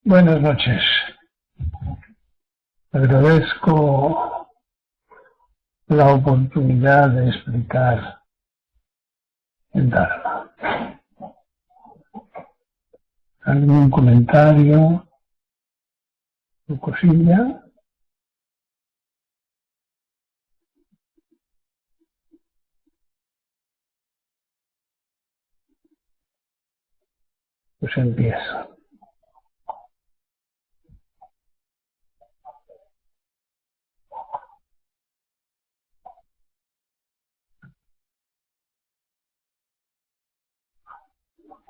Buenas noches. Agradezco la oportunidad de explicar el Dharma. ¿Algún comentario o cosilla? Pues empiezo.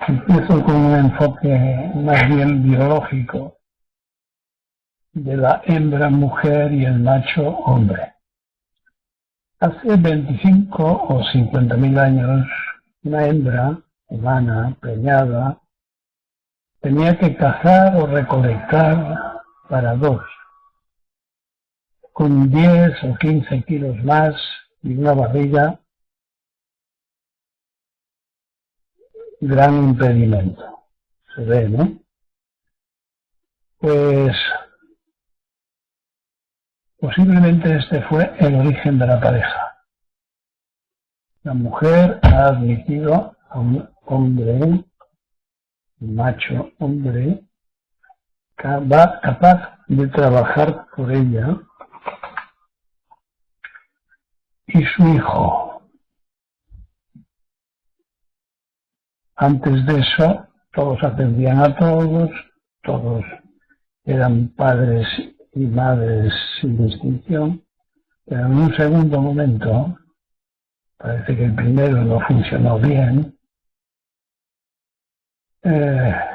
Empiezo con un enfoque más bien biológico de la hembra mujer y el macho hombre. Hace 25 o 50.000 años, una hembra humana preñada tenía que cazar o recolectar para dos, con 10 o 15 kilos más y una barriga, gran impedimento. Se ve, ¿no? Pues posiblemente este fue el origen de la pareja. La mujer ha admitido a un hombre, un macho hombre, capaz de trabajar por ella y su hijo. Antes de eso, todos atendían a todos, todos eran padres y madres sin distinción, pero en un segundo momento, parece que el primero no funcionó bien, el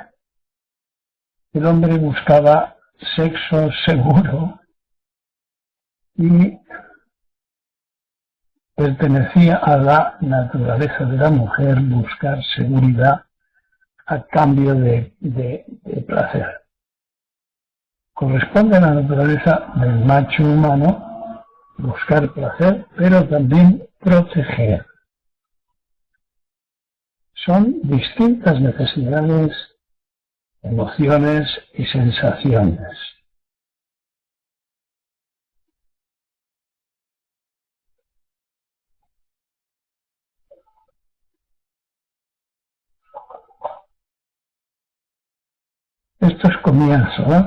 hombre buscaba sexo seguro y pertenecía a la naturaleza de la mujer buscar seguridad a cambio de placer. Corresponde a la naturaleza del macho humano buscar placer, pero también proteger. Son distintas necesidades, emociones y sensaciones. Estos comienzos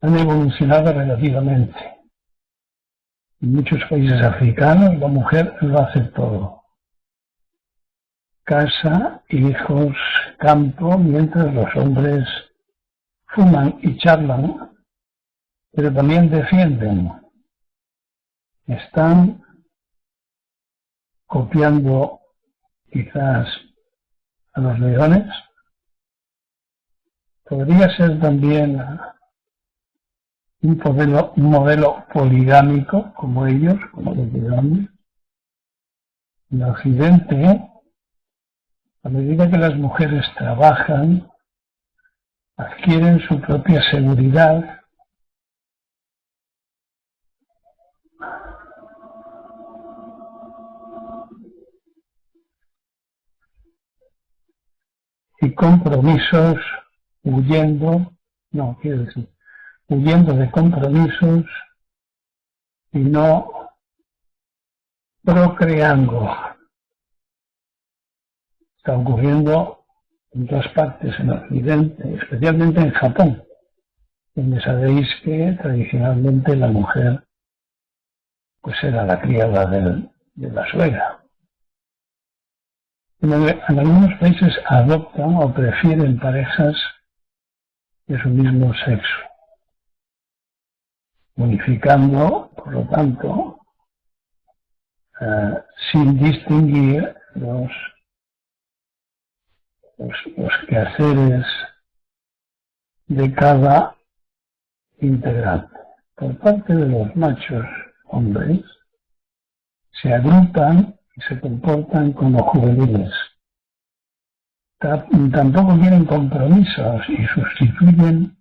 han evolucionado relativamente. En muchos países africanos la mujer lo hace todo. Casa, hijos, campo, mientras los hombres fuman y charlan, pero también defienden. Están copiando quizás a los leones. Podría ser también un modelo poligámico como ellos, como los leones. En Occidente, a medida que las mujeres trabajan, adquieren su propia seguridad y compromisos, huyendo de compromisos y no procreando. Está ocurriendo en todas partes en Occidente, especialmente en Japón, donde sabéis que tradicionalmente la mujer pues era la criada de la suegra. En algunos países adoptan o prefieren parejas de su mismo sexo, unificando, por lo tanto, sin distinguir los quehaceres de cada integrante. Por parte de los machos hombres, se agrupan y se comportan como juveniles. Tampoco quieren compromisos y sustituyen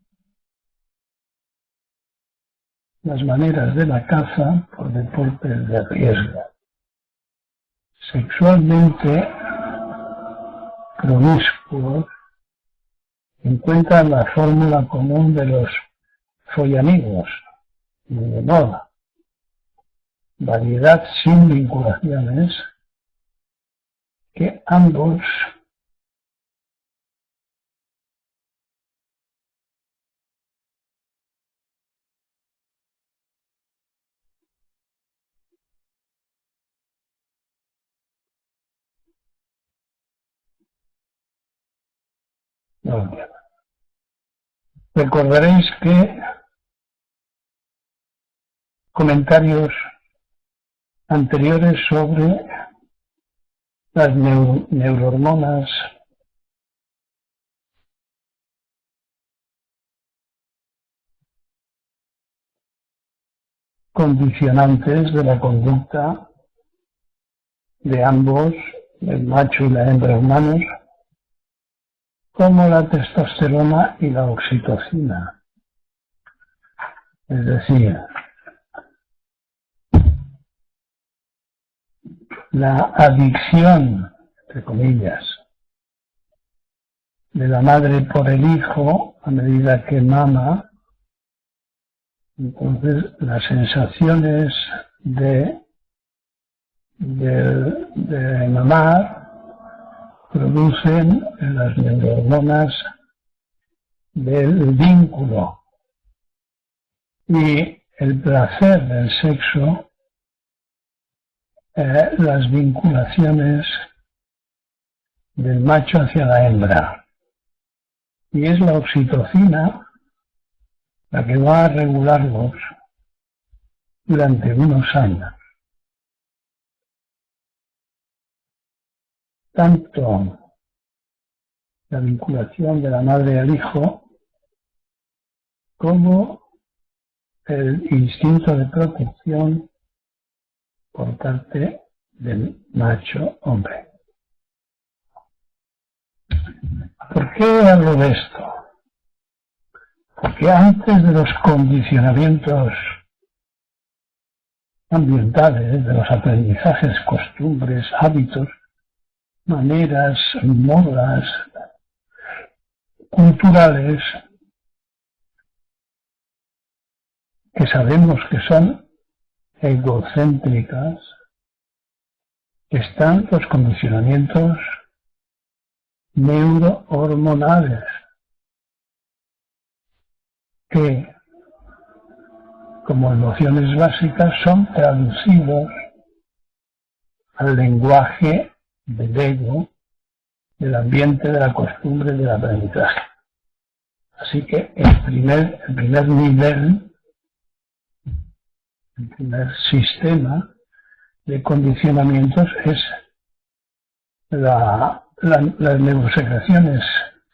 las maneras de la caza por deportes de riesgo. Sexualmente promiscuos encuentran la fórmula común de los follamigos, muy de moda. Variedad sin vinculaciones, que ambos no. Recordaréis que comentarios anteriores sobre las neurohormonas condicionantes de la conducta de ambos, el macho y la hembra humanos, como la testosterona y la oxitocina. Es decir, la adicción, entre comillas, de la madre por el hijo a medida que mama. Entonces las sensaciones de mamar producen las neurohormonas del vínculo, y el placer del sexo, las vinculaciones del macho hacia la hembra. Y es la oxitocina la que va a regularlos durante unos años. Tanto la vinculación de la madre al hijo como el instinto de protección por parte del macho hombre. ¿Por qué hablo de esto? Porque antes de los condicionamientos ambientales, de los aprendizajes, costumbres, hábitos, maneras, modas culturales, que sabemos que son egocéntricas, están los condicionamientos neurohormonales, que como emociones básicas son traducidos al lenguaje del ego, del ambiente, de la costumbre, del aprendizaje. Así que el primer nivel, el primer sistema de condicionamientos es las neurosecreciones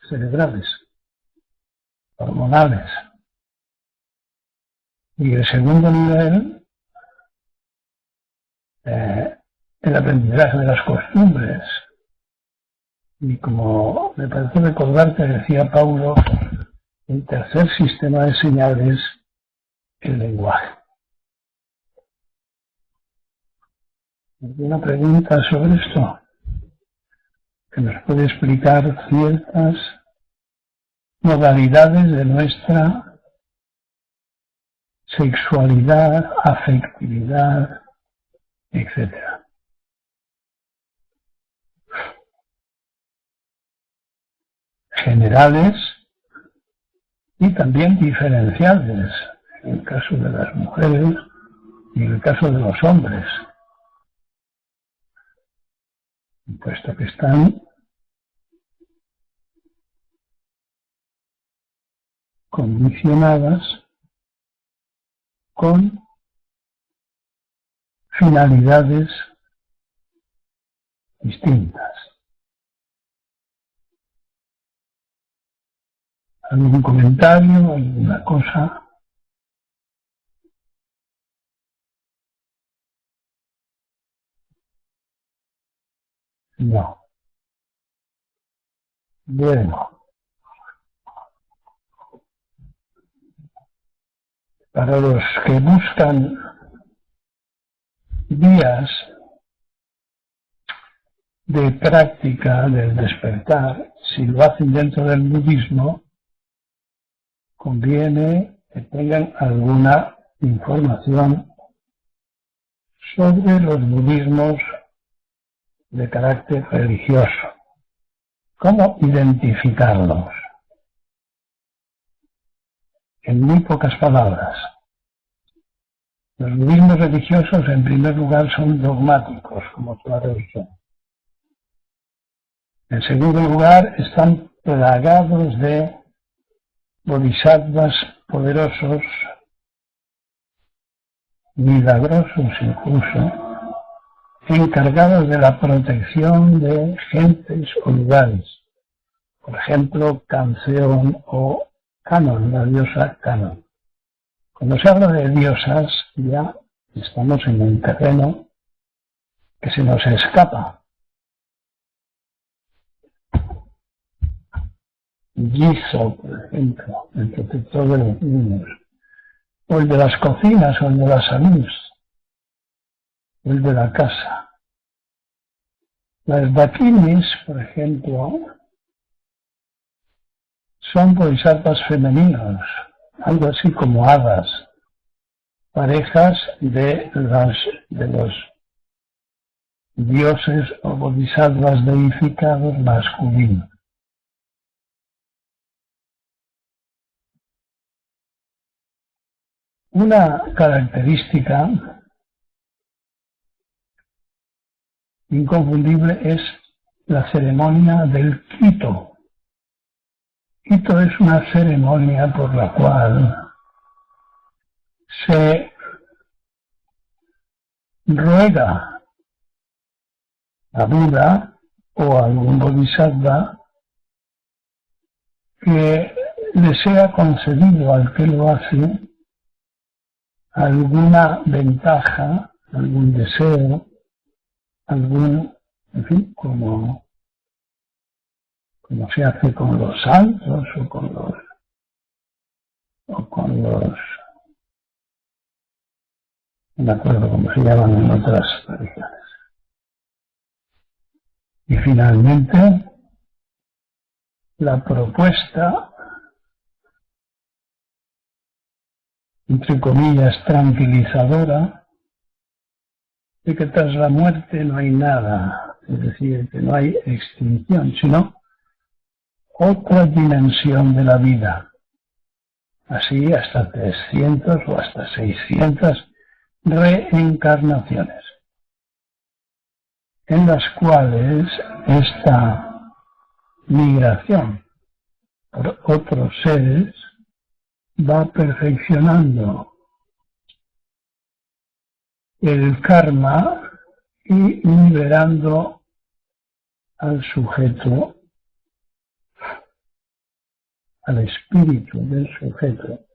cerebrales, hormonales. Y el segundo nivel, el aprendizaje de las costumbres. Y como me parece recordar que decía Paulo, el tercer sistema de señales, el lenguaje. ¿Alguna pregunta sobre esto? Que nos puede explicar ciertas modalidades de nuestra sexualidad, afectividad, etc. Generales y también diferenciales, en el caso de las mujeres y en el caso de los hombres, puesto que están condicionadas con finalidades distintas. ¿Algún comentario? ¿Alguna cosa? No. Bueno, para los que buscan vías de práctica del despertar, si lo hacen dentro del budismo, conviene que tengan alguna información sobre los budismos de carácter religioso. ¿Cómo identificarlos? En muy pocas palabras. Los budismos religiosos, en primer lugar, son dogmáticos, como toda religión. En segundo lugar, están plagados de bodhisattvas poderosos, milagrosos incluso, encargados de la protección de gentes o lugares. Por ejemplo, Canción o Canon, la diosa Canon. Cuando se habla de diosas, ya estamos en un terreno que se nos escapa. Gizo, por ejemplo, el protector de los niños, o el de las cocinas, o el de la salud, o el de la casa. Las dakinis, por ejemplo, son bodhisattvas femeninos, algo así como hadas, parejas de los dioses o bodhisattvas deificados masculinos. Una característica inconfundible es la ceremonia del Kito. Kito es una ceremonia por la cual se ruega a Buda o a algún bodhisattva que le sea concedido al que lo hace alguna ventaja, algún deseo, en fin, como se hace con los santos o con los, no me acuerdo cómo se llaman en otras religiones. Y finalmente, la propuesta, entre comillas, tranquilizadora, de que tras la muerte no hay nada, es decir, que no hay extinción, sino otra dimensión de la vida. Así hasta 300 o hasta 600 reencarnaciones, en las cuales esta migración por otros seres va perfeccionando el karma y liberando al sujeto, al espíritu del sujeto,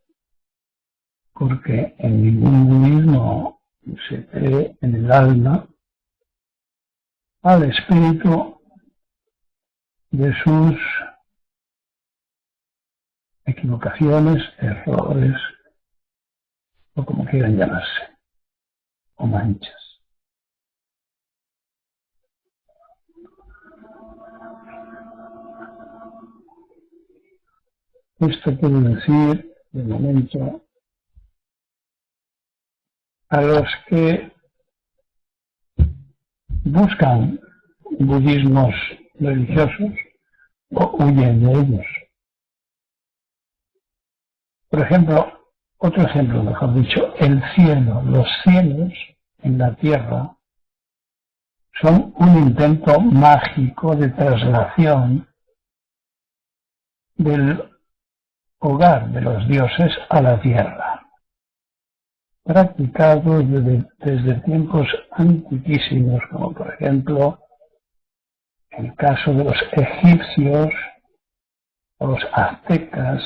porque en ningún budismo se cree en el alma, al espíritu de sus equivocaciones, errores, o como quieran llamarse, o manchas. Esto quiere decir, de momento, a los que buscan budismos religiosos o huyen de ellos. Por ejemplo, otro ejemplo, mejor dicho, el cielo. Los cielos en la tierra son un intento mágico de traslación del hogar de los dioses a la tierra, practicado desde tiempos antiquísimos, como por ejemplo el caso de los egipcios, los aztecas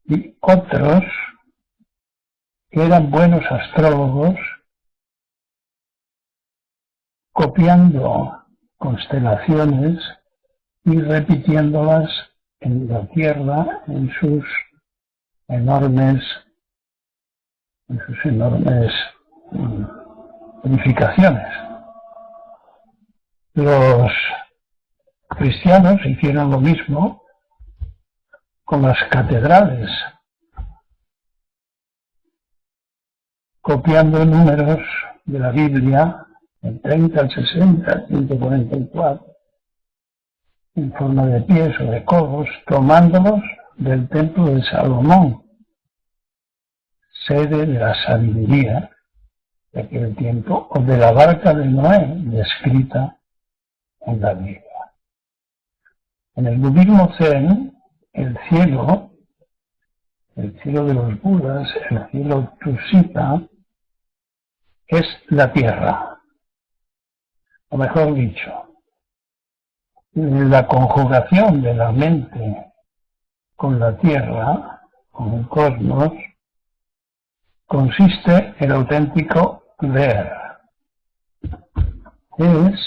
y otros que eran buenos astrólogos, copiando constelaciones y repitiéndolas en la tierra en sus enormes edificaciones. Los cristianos hicieron lo mismo con las catedrales, copiando números de la Biblia, el 30, el 60, el 144, en forma de pies o de codos, tomándolos del templo de Salomón, sede de la sabiduría de aquel tiempo, o de la barca de Noé, descrita en la Biblia. En el budismo zen, el cielo de los Budas, el cielo Tusita, es la tierra. O mejor dicho, la conjugación de la mente con la tierra, con el cosmos, consiste en el auténtico ver. Es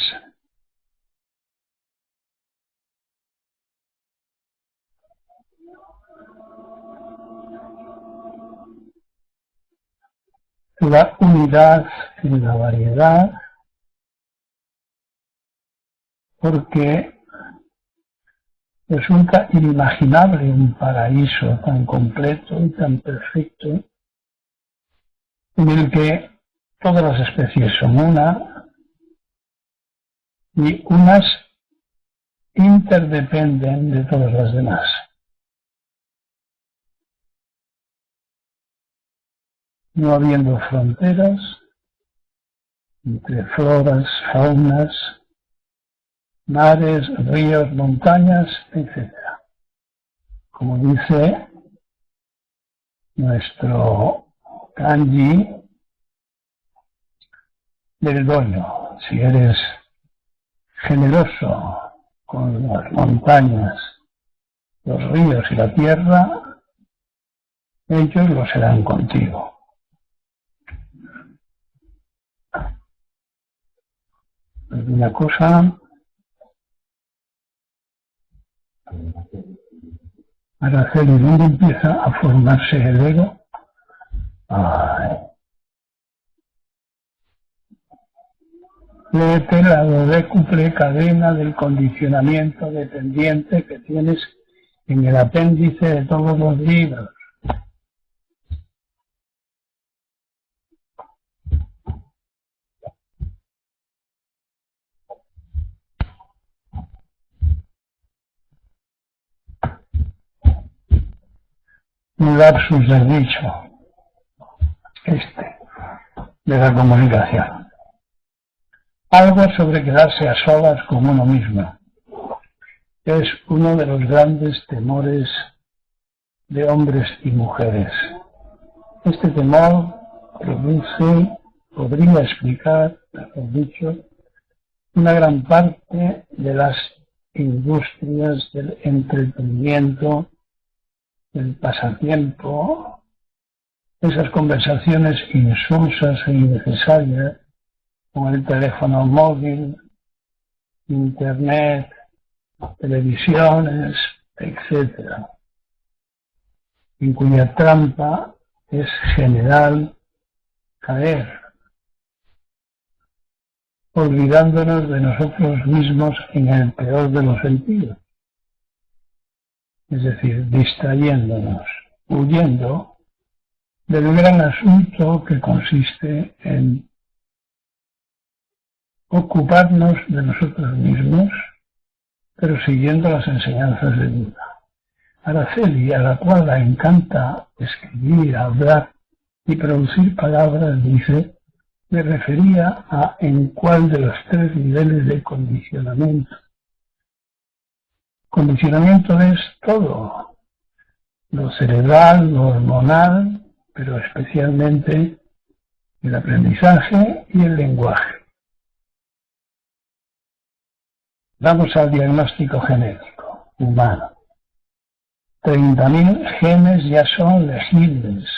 la unidad en la variedad, porque resulta inimaginable un paraíso tan completo y tan perfecto en el que todas las especies son una y unas interdependen de todas las demás. No habiendo fronteras entre floras, faunas, mares, ríos, montañas, etc. Como dice nuestro kanji del doño, si eres generoso con las montañas, los ríos y la tierra, ellos lo serán contigo. Una cosa, Araceli, ¿dónde empieza a formarse el ego? Léete la dodécuple cadena del condicionamiento dependiente que tienes en el apéndice de todos los libros. Un lapsus del dicho, de la comunicación. Algo sobre quedarse a solas con uno mismo. Es uno de los grandes temores de hombres y mujeres. Este temor podría explicar, mejor dicho, una gran parte de las industrias del entretenimiento, del pasatiempo, esas conversaciones insulsas e innecesarias con el teléfono móvil, internet, televisiones, etc., en cuya trampa es general caer, olvidándonos de nosotros mismos en el peor de los sentidos, es decir, distrayéndonos, huyendo del gran asunto que consiste en ocuparnos de nosotros mismos, pero siguiendo las enseñanzas de Buda. Araceli, a la cual le encanta escribir, hablar y producir palabras, dice, me refería a en cuál de los tres niveles de condicionamiento. Condicionamiento es todo, lo cerebral, lo hormonal, pero especialmente el aprendizaje y el lenguaje. Vamos al diagnóstico genético humano. 30.000 genes ya son legibles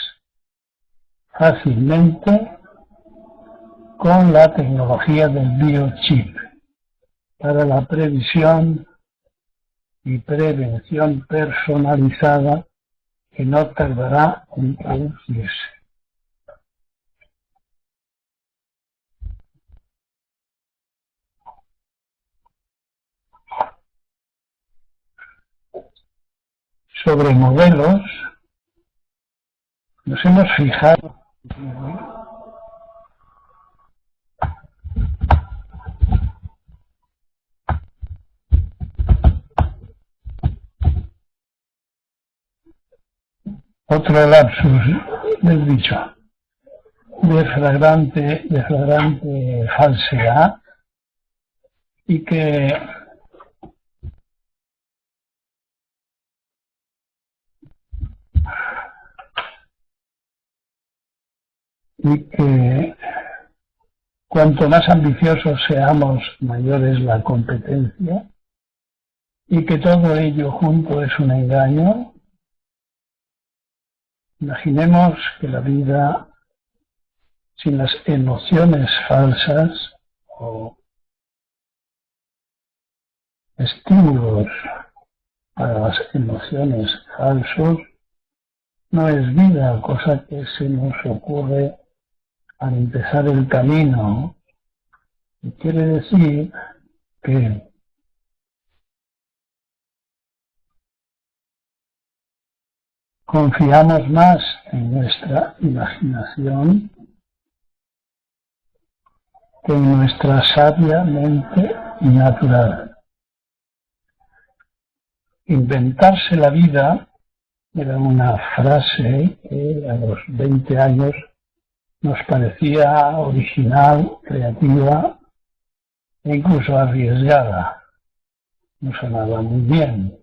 fácilmente con la tecnología del biochip para la previsión y prevención personalizada que no tardará en producirse. sobre modelos, nos hemos fijado otro lapsus del dicho, de flagrante falsedad, y que cuanto más ambiciosos seamos, mayor es la competencia, y que todo ello junto es un engaño. Imaginemos que la vida sin las emociones falsas o estímulos para las emociones falsos no es vida, cosa que se nos ocurre al empezar el camino. Y quiere decir que confiamos más en nuestra imaginación que en nuestra sabia mente natural. Inventarse la vida era una frase que a los 20 años nos parecía original, creativa e incluso arriesgada. Nos sonaba muy bien.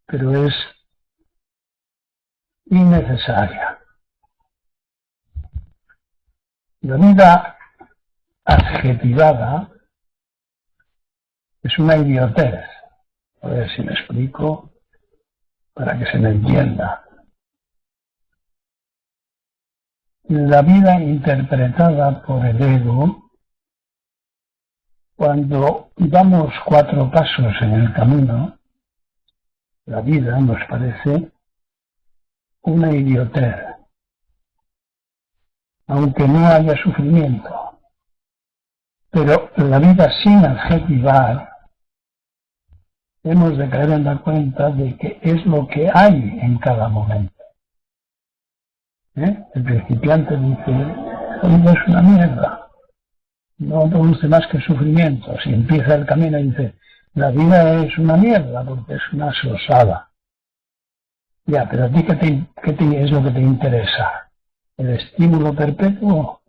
Pero es innecesaria. La vida adjetivada es una idiotez. A ver si me explico para que se me entienda. La vida interpretada por el ego, cuando damos 4 pasos en el camino, la vida nos parece una idiotez, aunque no haya sufrimiento. Pero la vida sin adjetivar, hemos de caer en la cuenta de que es lo que hay en cada momento. El principiante dice, la vida es una mierda, no produce más que sufrimiento. Si empieza el camino y dice, la vida es una mierda porque es una sosada. Ya, pero a ti ¿qué es lo que te interesa? ¿El estímulo perpetuo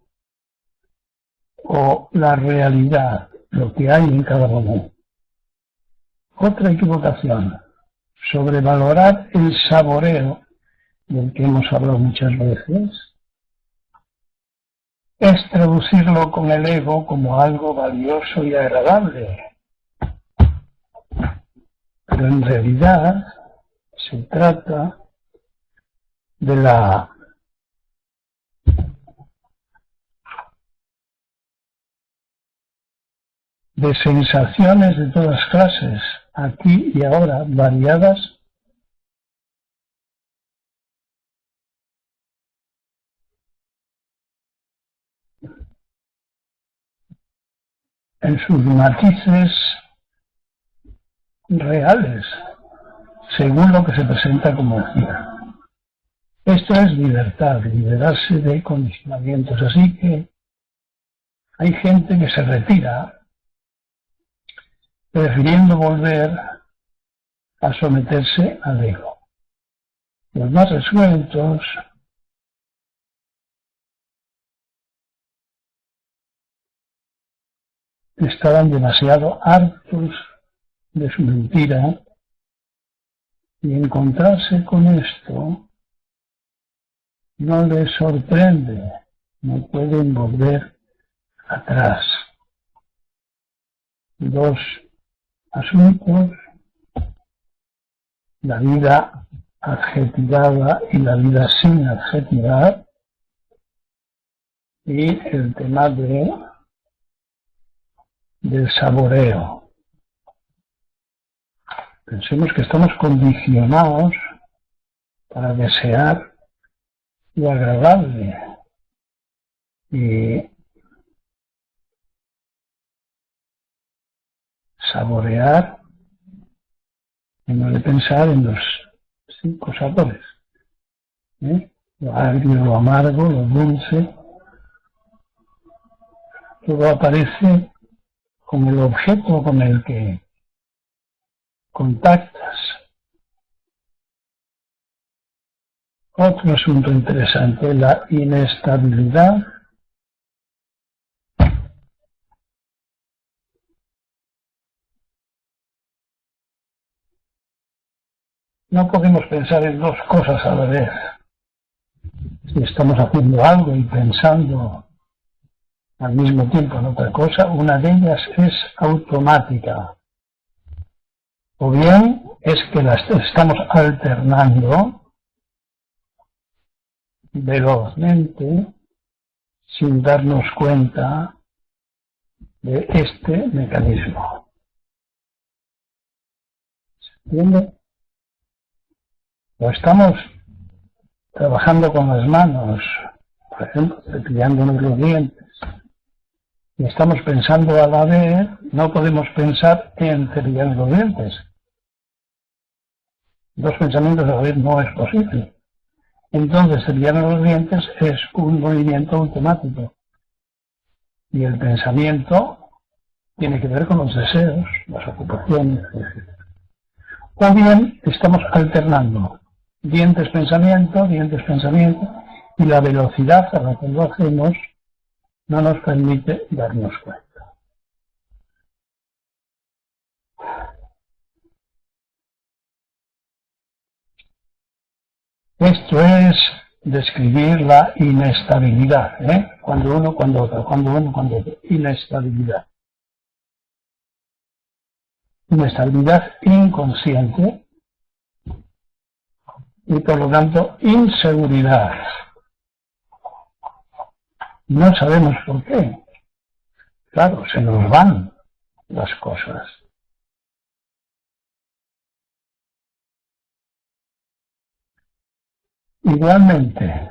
o la realidad, lo que hay en cada momento? Otra equivocación, sobrevalorar el saboreo del que hemos hablado muchas veces, es traducirlo con el ego como algo valioso y agradable. Pero en realidad se trata de sensaciones de todas clases, aquí y ahora, variadas, en sus matices reales, según lo que se presenta como vida. Esto es libertad, liberarse de condicionamientos. Así que hay gente que se retira prefiriendo volver a someterse al ego. Los más resueltos estaban demasiado hartos de su mentira y encontrarse con esto no les sorprende, no pueden volver atrás. 2 asuntos, la vida adjetivada y la vida sin adjetivar, y el tema del saboreo. Pensemos que estamos condicionados para desear lo agradable, y saborear, en vez de pensar en los 5 sabores, lo agrio, lo amargo, lo dulce, todo aparece con el objeto con el que contactas. Otro asunto interesante, la inestabilidad no podemos pensar en 2 cosas a la vez. Si estamos haciendo algo y pensando al mismo tiempo en otra cosa, una de ellas es automática. O bien es que las estamos alternando velozmente sin darnos cuenta de este mecanismo. ¿Se entiende? O estamos trabajando con las manos, por ejemplo, cepillándonos los dientes, y estamos pensando a la vez, no podemos pensar en cepillar los dientes. 2 pensamientos a la vez no es posible. Entonces, cepillar los dientes es un movimiento automático. Y el pensamiento tiene que ver con los deseos, las ocupaciones, etc. O bien estamos alternando dientes pensamiento, y la velocidad a la que lo hacemos no nos permite darnos cuenta. Esto es describir la inestabilidad, cuando uno, cuando otro, cuando uno, cuando otro, inestabilidad. Inestabilidad inconsciente y por lo tanto inseguridad. No sabemos por qué. Claro, se nos van las cosas. Igualmente,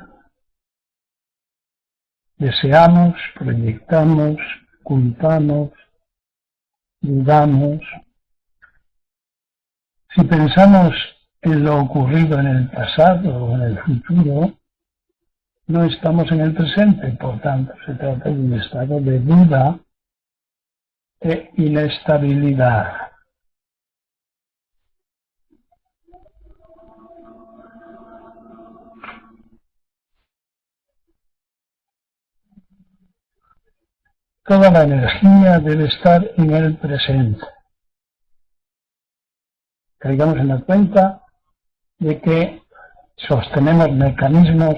deseamos, proyectamos, culpamos, dudamos. Si pensamos en lo ocurrido en el pasado o en el futuro, no estamos en el presente, por tanto, se trata de un estado de duda e inestabilidad. Toda la energía debe estar en el presente. Caigamos en la cuenta de que sostenemos mecanismos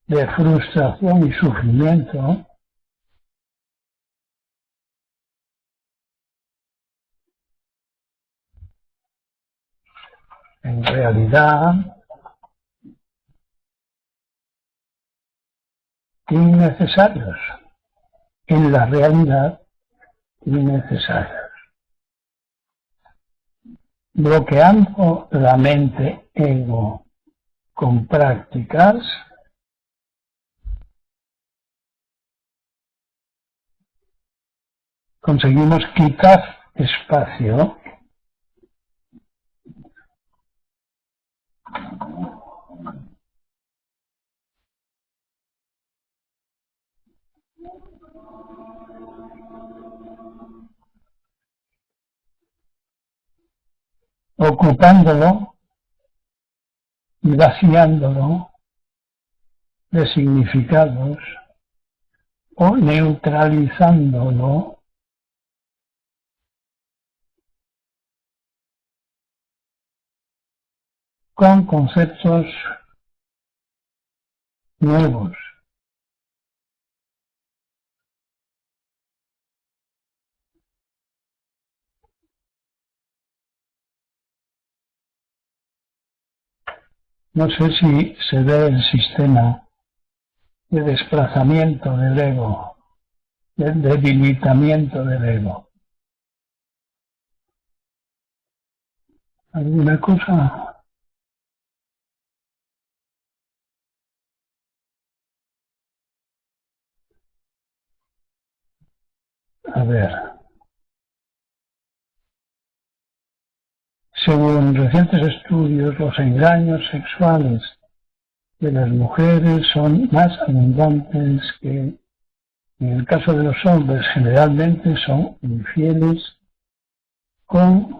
de frustración y sufrimiento en realidad innecesarios, en la realidad innecesarios, bloqueando la mente ego con prácticas conseguimos quitar espacio ocupándolo y vaciándolo de significados o neutralizándolo con conceptos nuevos. No sé si se ve el sistema de desplazamiento del ego, de debilitamiento del ego. ¿Alguna cosa? A ver. Según recientes estudios, los engaños sexuales de las mujeres son más abundantes que en el caso de los hombres. Generalmente son infieles con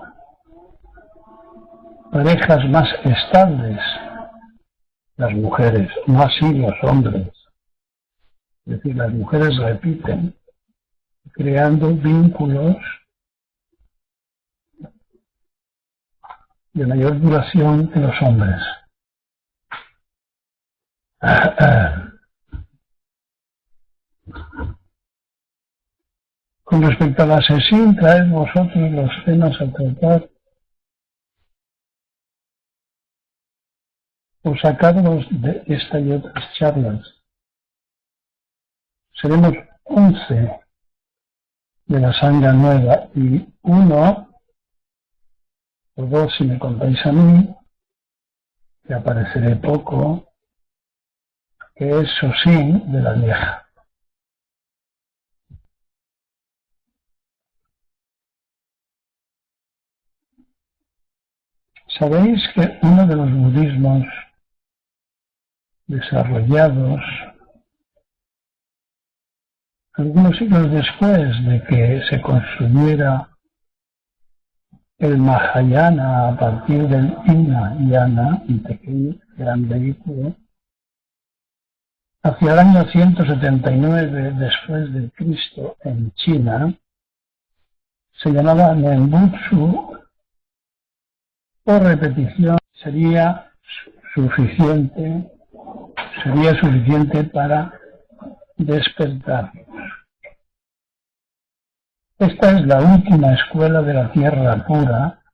parejas más estables, las mujeres, no así los hombres. Es decir, las mujeres repiten, creando vínculos de mayor duración que los hombres. Con respecto a la sesión, traed vosotros los temas a tratar o sacarlos de esta y otras charlas. Seremos 11 de la sangre nueva y 1 o 2 si me contáis a mí, que apareceré poco, que es Sosín de la vieja. Sabéis que uno de los budismos desarrollados algunos siglos después de que se construyera el Mahayana a partir del Hinayana, un pequeño gran vehículo, hacia el año 179 después de Cristo en China, se llamaba Nembutsu, por repetición sería suficiente para despertar. Esta es la última escuela de la tierra pura,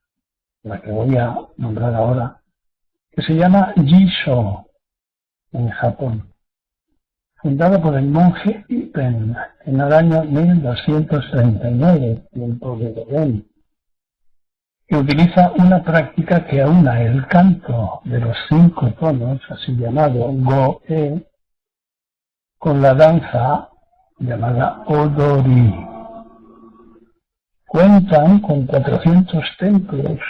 la que voy a nombrar ahora, que se llama Jisho en Japón, fundada por el monje Ippen en el año 1239, tiempo de Dogen, que utiliza una práctica que aúna el canto de los 5 tonos, así llamado Go-e, con la danza llamada Odori. Cuentan con 400 templos,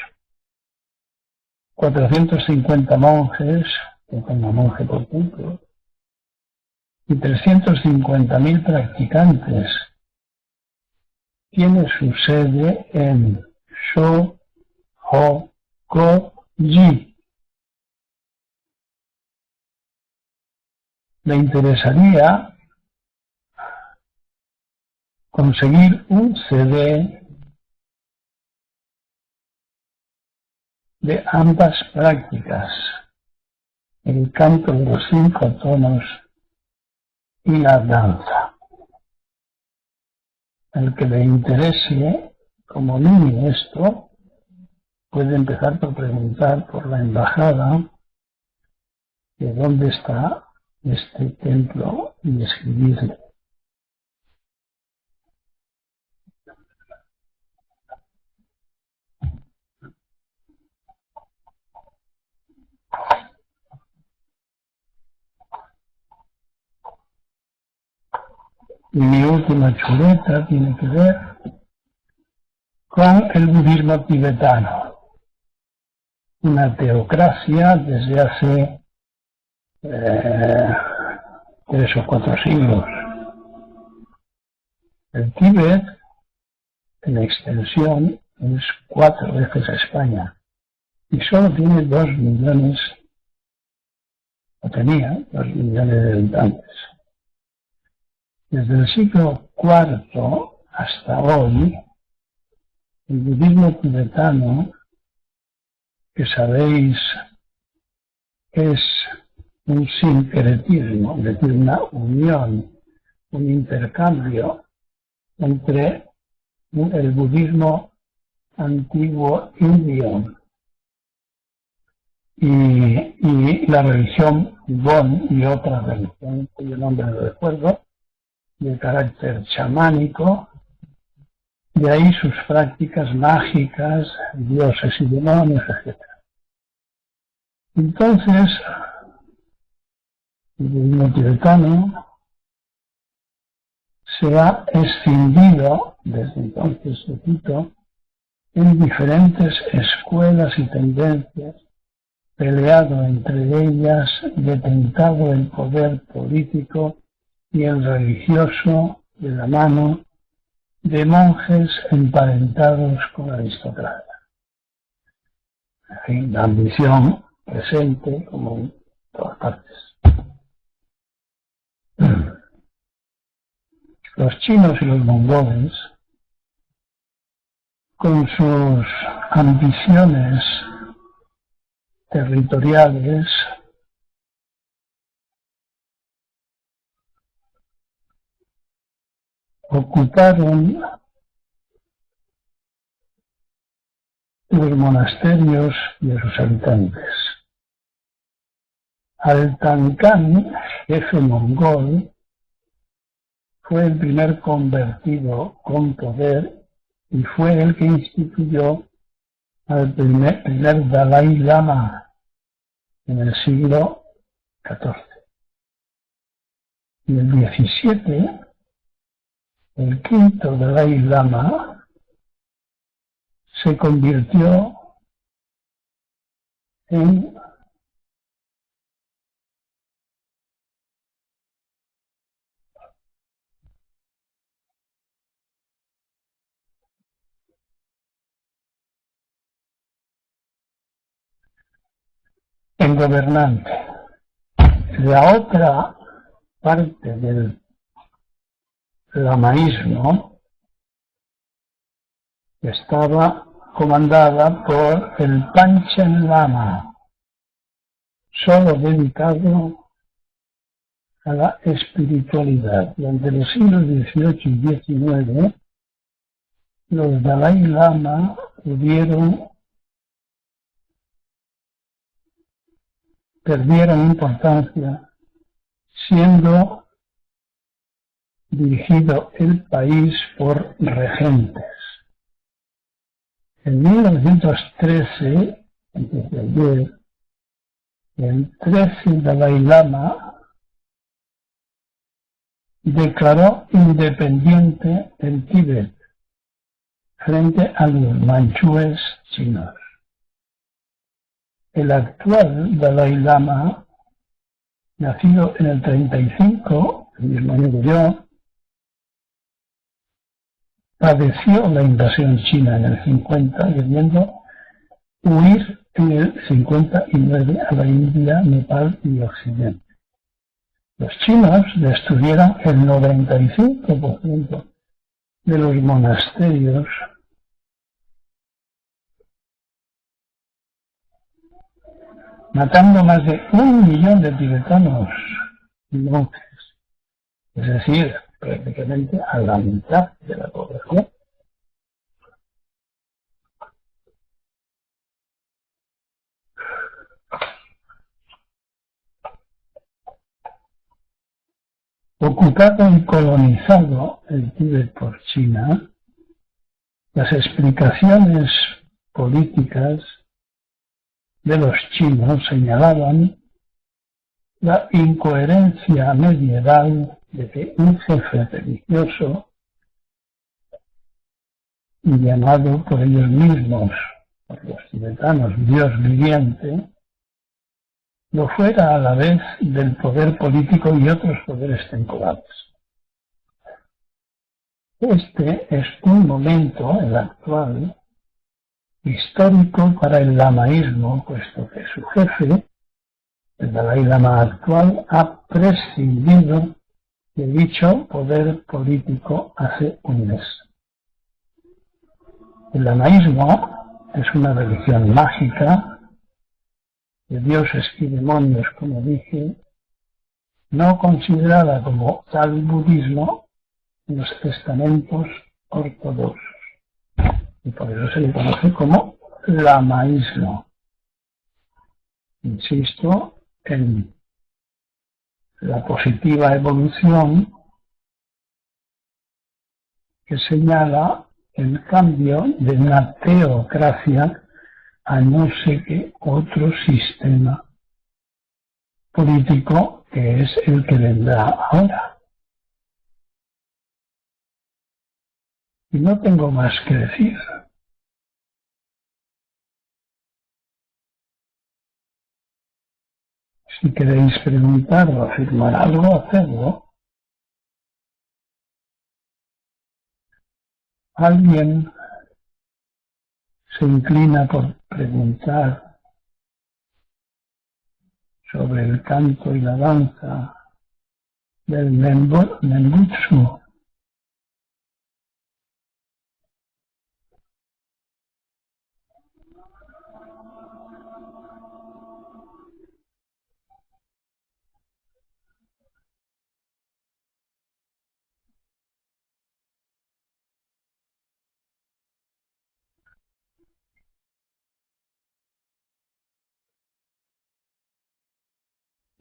450 monjes, un monje por templo, y 350.000 practicantes. Tiene su sede en Shōhoku-ji. Le interesaría conseguir un CD de ambas prácticas, el canto de los 5 tonos y la danza. El que le interese como mí esto, puede empezar por preguntar por la embajada de dónde está este templo y escribirle. Y mi última chuleta tiene que ver con el budismo tibetano, una teocracia desde hace 3 o 4 siglos. El Tíbet, en extensión, es 4 veces España y solo tiene 2 millones, o tenía 2 millones de habitantes. Desde el siglo IV hasta hoy, el budismo tibetano, que sabéis es un sincretismo, es decir, una unión, un intercambio entre el budismo antiguo indio y la religión Bon y otra religión, cuyo nombre no recuerdo, de carácter chamánico, de ahí sus prácticas mágicas, dioses y demonios, etc. Entonces, el budismo tibetano se ha escindido desde entonces, repito, en diferentes escuelas y tendencias, peleado entre ellas, detentado el poder político y el religioso de la mano de monjes emparentados con la aristocracia. En fin, la ambición presente como en todas partes. Los chinos y los mongoles, con sus ambiciones territoriales, ocuparon los monasterios y a sus habitantes. Al-Tankán, jefe mongol, fue el primer convertido con poder y fue el que instituyó al primer Dalai Lama en el siglo XIV. Y el 17, el quinto Dalai Lama se convirtió en gobernante. La otra parte del lamaísmo estaba comandada por el Panchen Lama, solo dedicado a la espiritualidad. Durante los siglos XVIII y XIX, los Dalai Lama perdieron importancia, siendo dirigido el país por regentes. En 1913, antes de ayer, el 13 Dalai Lama declaró independiente el Tíbet frente a los manchúes chinos. El actual Dalai Lama, nacido en el 35, el mismo año que yo, padeció la invasión china en el 50, debiendo huir en el 59 a la India, Nepal y Occidente. Los chinos destruyeron el 95% de los monasterios matando más de 1 millón de tibetanos y monjes, es decir, prácticamente a la mitad de la población. Ocupado y colonizado el Tíbet por China, las explicaciones políticas de los chinos señalaban la incoherencia medieval de que un jefe religioso, llamado por ellos mismos, por los tibetanos, Dios viviente, lo fuera a la vez del poder político y otros poderes temporales. Este es un momento, el actual, histórico para el lamaísmo, puesto que su jefe, el Dalai Lama actual, ha prescindido de dicho poder político hace un mes. El lamaísmo es una religión mágica, de dioses y demonios, como dije, no considerada como tal budismo en los estamentos ortodoxos. Y por eso se le conoce como lamaísmo. Insisto en la positiva evolución que señala el cambio de una teocracia a no sé qué otro sistema político que es el que vendrá ahora. Y no tengo más que decir. Si queréis preguntar o afirmar algo, hacedlo. ¿Alguien se inclina por preguntar sobre el canto y la danza del Nembutsu?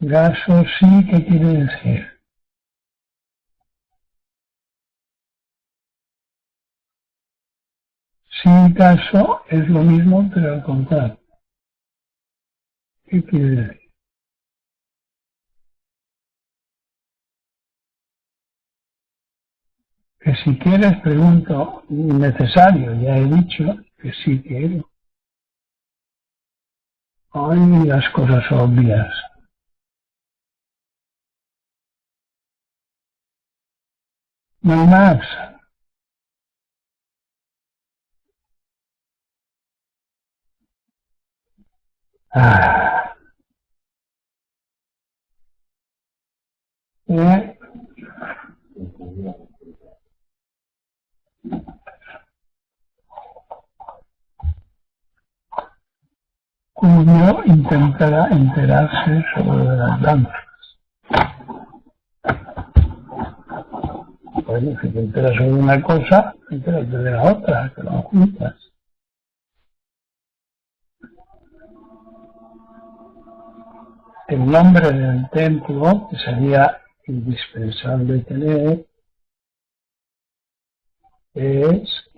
Gaso sí, ¿qué quiere decir? Sí y caso es lo mismo, pero al contrario. ¿Qué quiere decir? Que si quieres, pregunto, necesario, ya he dicho que sí quiero. Ay, las cosas obvias. No hay más. Ah, ¿eh? Julio intentará enterarse sobre las danzas. Bueno, si te enteras sobre una cosa, entérate de la otra, que van juntas. El nombre del templo, que sería indispensable tener, es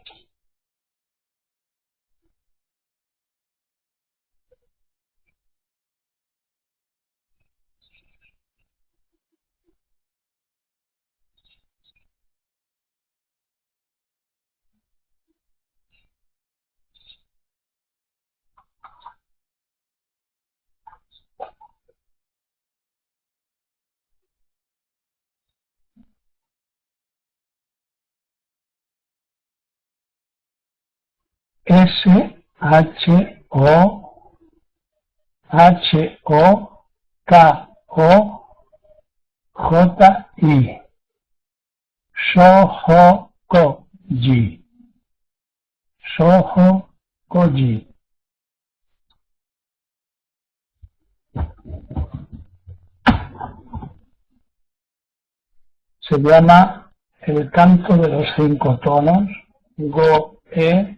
S-H-O-H-O-K-O-J-I. Shohokoji. Shohokoji. Se llama el canto de los 5 tonos, Go-E,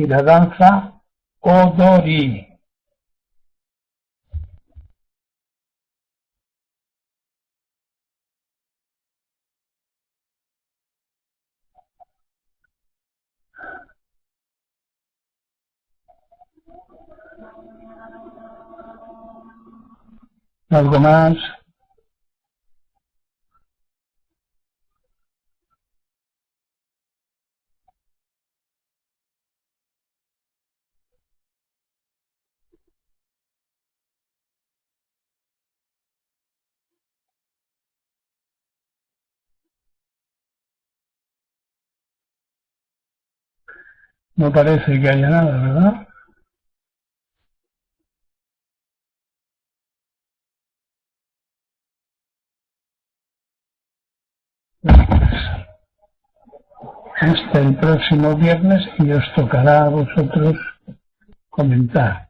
y la danza Odori. ¿Algo más? No parece que haya nada, ¿verdad? Hasta el próximo viernes y os tocará a vosotros comentar.